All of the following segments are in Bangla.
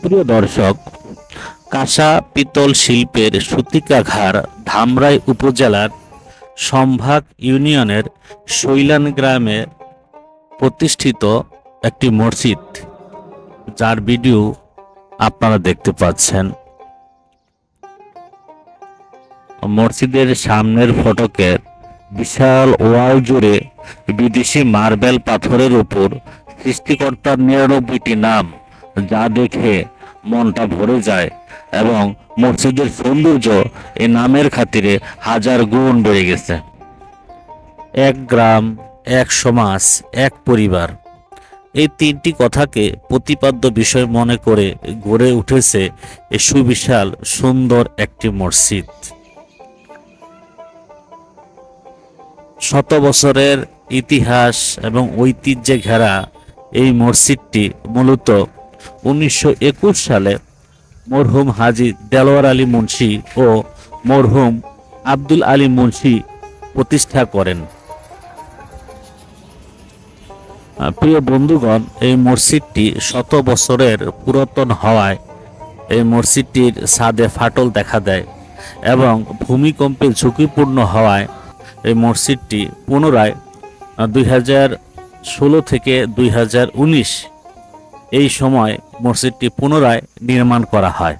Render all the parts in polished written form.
প্রিয় দর্শক, কাঁসা পিতল শিল্পের সূতিকাঘার ধামরাই উপজেলার সম্ভাগ ইউনিয়নের শৈলান গ্রামে প্রতিষ্ঠিত একটি মসজিদ, যার ভিডিও আপনারা দেখতে পাচ্ছেন। মসজিদের সামনের ফটকের বিশাল ওয়াল জুড়ে বিদেশি মার্বেল পাথরের উপর সৃষ্টিকর্তার ৯৯টি নাম, যা দেখে মনটা ভরে যায় এবং মসজিদের সৌন্দর্য এই নামের খাতিরে হাজার গুণ বেড়ে গেছে। এক গ্রাম, এক সমাজ, এক পরিবার, এই তিনটি কথাকে প্রতিপাদ্য বিষয় মনে করে গড়ে উঠেছে এই সুবিশাল সুন্দর একটি মসজিদ। শত বছরের ইতিহাস এবং ঐতিহ্যে ঘেরা এই মসজিদটি মূলত 1921 সালে মরহুম হাজী দেলোয়ার আলী মুন্সি ও মরহুম আব্দুল আলী মুন্সি প্রতিষ্ঠা করেন। প্রিয় বন্ধুগণ, এই মসজিদটি শত বছরের পুরাতন হওয়ায় এই মসজিদটির ছাদে ফাটল দেখা দেয় এবং ভূমিকম্পে ঝুঁকিপূর্ণ হওয়ায় এই মসজিদটি পুনরায় 2016 থেকে 2019 এই সময় মসজিদটি পুনরায় নির্মাণ করা হয়।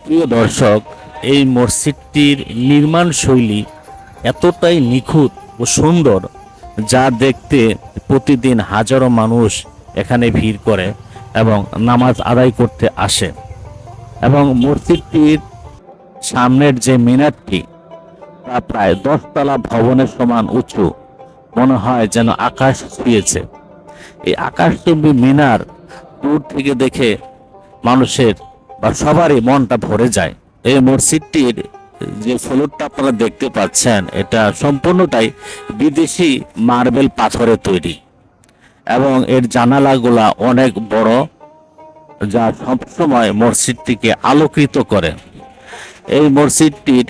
প্রিয় দর্শক, এই মসজিদটির নির্মাণ শৈলী এতটাই নিখুঁত ও সুন্দর, যা দেখতে প্রতিদিন হাজারো মানুষ এখানে ভিড় করে এবং নামাজ আদায় করতে আসে। এবং মসজিদটির সামনের যে মিনারটি, তা প্রায় 10 তলা ভবনের সমান উঁচু, মনে হয় যেন আকাশ ছুঁয়েছে। এই আকাশচুম্বী মিনার দূর থেকে দেখে মানুষের বা সবারই মনটা ভরে যায়। এই মসজিদটির যে ফ্লোরটা আপনারা দেখতে পাচ্ছেন, এটা সম্পূর্ণটাই বিদেশি মার্বেল পাথরে তৈরি এবং এর জানালাগুলা অনেক বড়, যা সবসময় মসজিদটিকে আলোকিত করে। এই মসজিদটির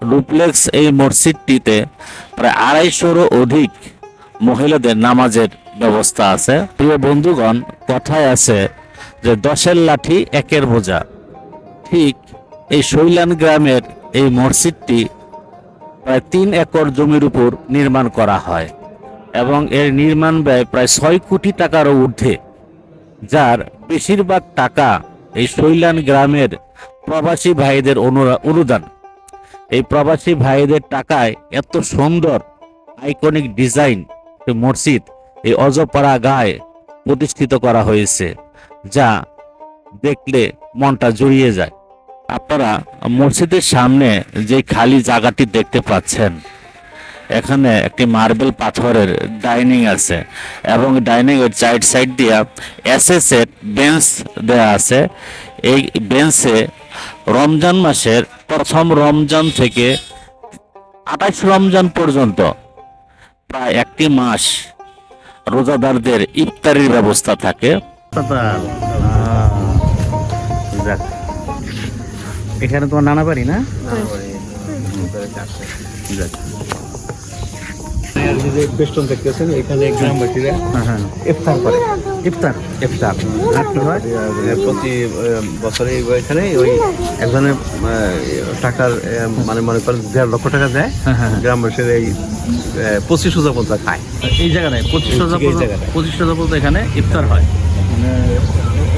ডুপ্লেক্স এই মসজিদটিতে প্রায় 250-রও অধিক মহিলাদের নামাজের ব্যবস্থা আছে। প্রিয় বন্ধুগণ, কথায় আছে যে 10-এর লাঠি 1-এর বোঝা। ঠিক এই শৈলান গ্রামের এই মসজিদটি প্রায় 3 একর জমির উপর নির্মাণ করা হয় এবং এর নির্মাণ ব্যয় প্রায় 6 কোটি টাকারও ঊর্ধ্বে, যার বেশিরভাগ টাকা এই শৈলান গ্রামের প্রবাসী ভাইদের অনুদান। এই প্রবাসী ভাইদের টাকায় এত সুন্দর আইকনিক ডিজাইন মসজিদ এই অজপাড়া গায়ে প্রতিষ্ঠিত করা হয়েছে, যা দেখলে মনটা জুড়িয়ে যায়। আপনারা মসজিদের সামনে যে খালি জায়গাটি দেখতে পাচ্ছেন, এখানে একটি মার্বেল পাথরের ডাইনিং আছে এবং ডাইনিং এর সাইড দিয়ে এসএসের বেঞ্চ দেয়া আছে। এই বেঞ্চে রমজান মাসের প্রথম রমজান থেকে 28 রমজান পর্যন্ত প্রায় একটি মাস রোজাদারদের ইফতারির ব্যবস্থা থাকে। এখানে তোমার নানা বাড়ি না? বেষ্টন দেখতেছেন, এখানে গ্রামবাসীরা ইফতার করে। ইফতার আর কি হয়? প্রতি বছরে এখানে ওই একজনের টাকার মানে মনে করেন 1.5 লক্ষ টাকা দেয়, গ্রামবাসীর এই 25,000 পর্যন্ত খায় এই জায়গায়। 25,000 পর্যন্ত এখানে ইফতার হয়। মানে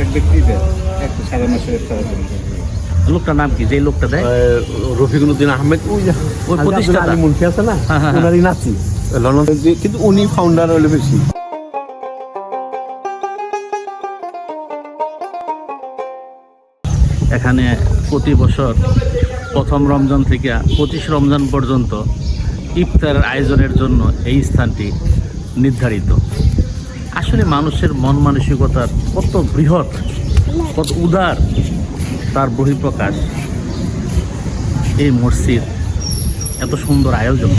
এক ব্যক্তি দেয় সারা মাসের ইফতার। লোকটার নাম কি, যে লোকটা দেয়? রফিকুল উদ্দিন আহমেদ, ওই প্রতিষ্ঠাতা মুন্সি আছে না, ওনারই নাতি, কিন্তু উনি ফাউন্ডার হলে বেশি। এখানে প্রতি বছর প্রথম রমজান থেকে 25 রমজান পর্যন্ত ইফতারের আয়োজনের জন্য এই স্থানটি নির্ধারিত। আসলে মানুষের মন মানসিকতার কত বৃহৎ, কত উদার, তার বহিঃপ্রকাশ এই মসজিদ এত সুন্দর আয়োজন।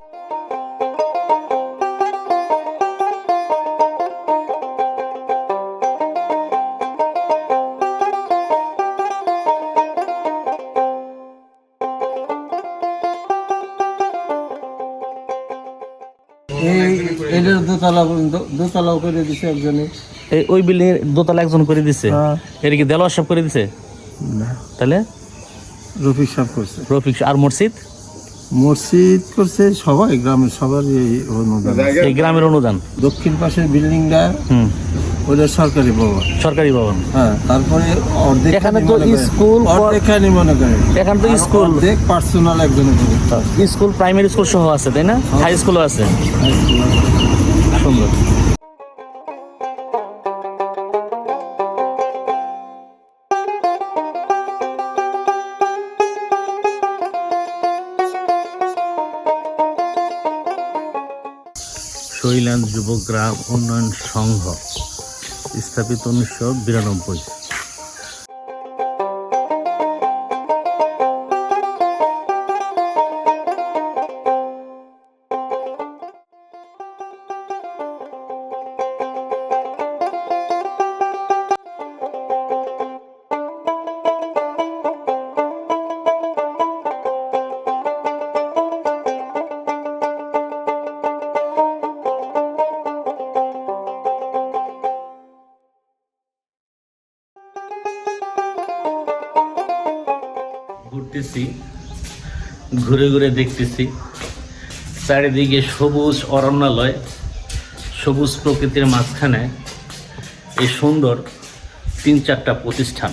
এই দোতলা পর্যন্ত, দোতলাও করে দিছে একজনে। ওই বিল্ডিং এর দোতলা একজন করে দিছে, হ্যাঁ। এর কি দেলোয়ার সাহেব করে দিছে? না, তাহলে রফিক সাহেব করছে। রফিক আর মসজিদ, মসজিদ করছে সবাই, গ্রামের সবার এই অনুদান। এই গ্রামের অনুদান। দক্ষিণ পাশের বিল্ডিংটা হুম, ওটা সরকারি ভবন। সরকারি ভবন। হ্যাঁ, তারপরে অর্ধেক এখানে তো স্কুল, অর্ধেকখানি মনে করেন, এখানে তো আর স্কুল, অর্ধেক পার্সোনাল একজনের করে। স্কুল প্রাইমারি স্কুল সহ আছে তাই না? হাই স্কুলও আছে। সুন্দর। শৈলান যুব গ্রাম উন্নয়ন সংঘ স্থাপিত 1992। ঘুরতেছি, ঘুরে ঘুরে দেখতেছি চারিদিকে সবুজ অরণ্যালয়, সবুজ প্রকৃতির মাঝখানে এই সুন্দর 3-4টা প্রতিষ্ঠান,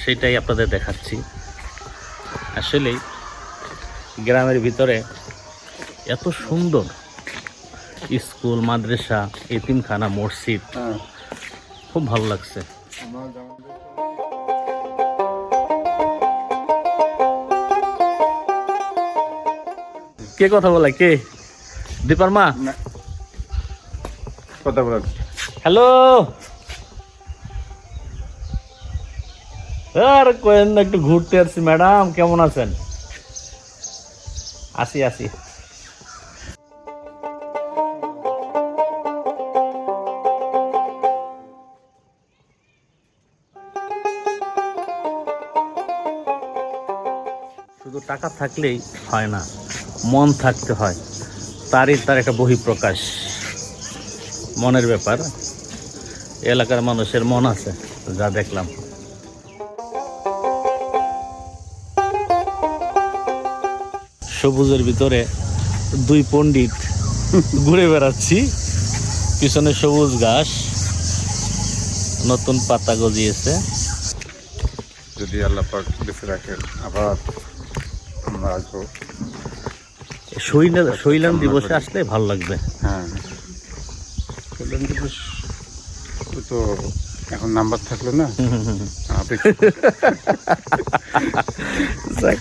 সেটাই আপনাদের দেখাচ্ছি। আসলে গ্রামের ভিতরে এত সুন্দর স্কুল, মাদ্রাসা, এতিমখানা, মসজিদ, খুব ভালো লাগছে। কে কথা বলে? কে? দীপার মা কথা বলেন। হ্যালো। আর কোয়েন না, একটু ঘুরতে আসছি। ম্যাডাম কেমন আছেন? আসি আসি। শুধু টাকা থাকলেই হয় না, মন থাকতে হয়। তার একটা বহিঃপ্রকাশ, মনের ব্যাপার। এলাকার মানুষের মন আছে, যা দেখলাম। সবুজের ভিতরে 2 পণ্ডিত ঘুরে বেড়াচ্ছি, পিছনে সবুজ ঘাস, নতুন পাতা গজিয়েছে। যদি আল্লাহ পাক বেঁচে রাখেন আবার আমরা আসবো। শৈলান দিবসে আসলে ভালো লাগবে। হ্যাঁ, কল্যাণ দিবস তো এখন নাম্বার থাকলো না। যাক।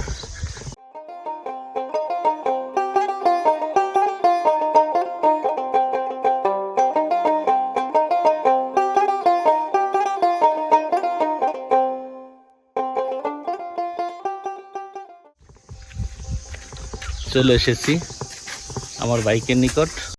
চলে এসেছি আমার বাইকের নিকট।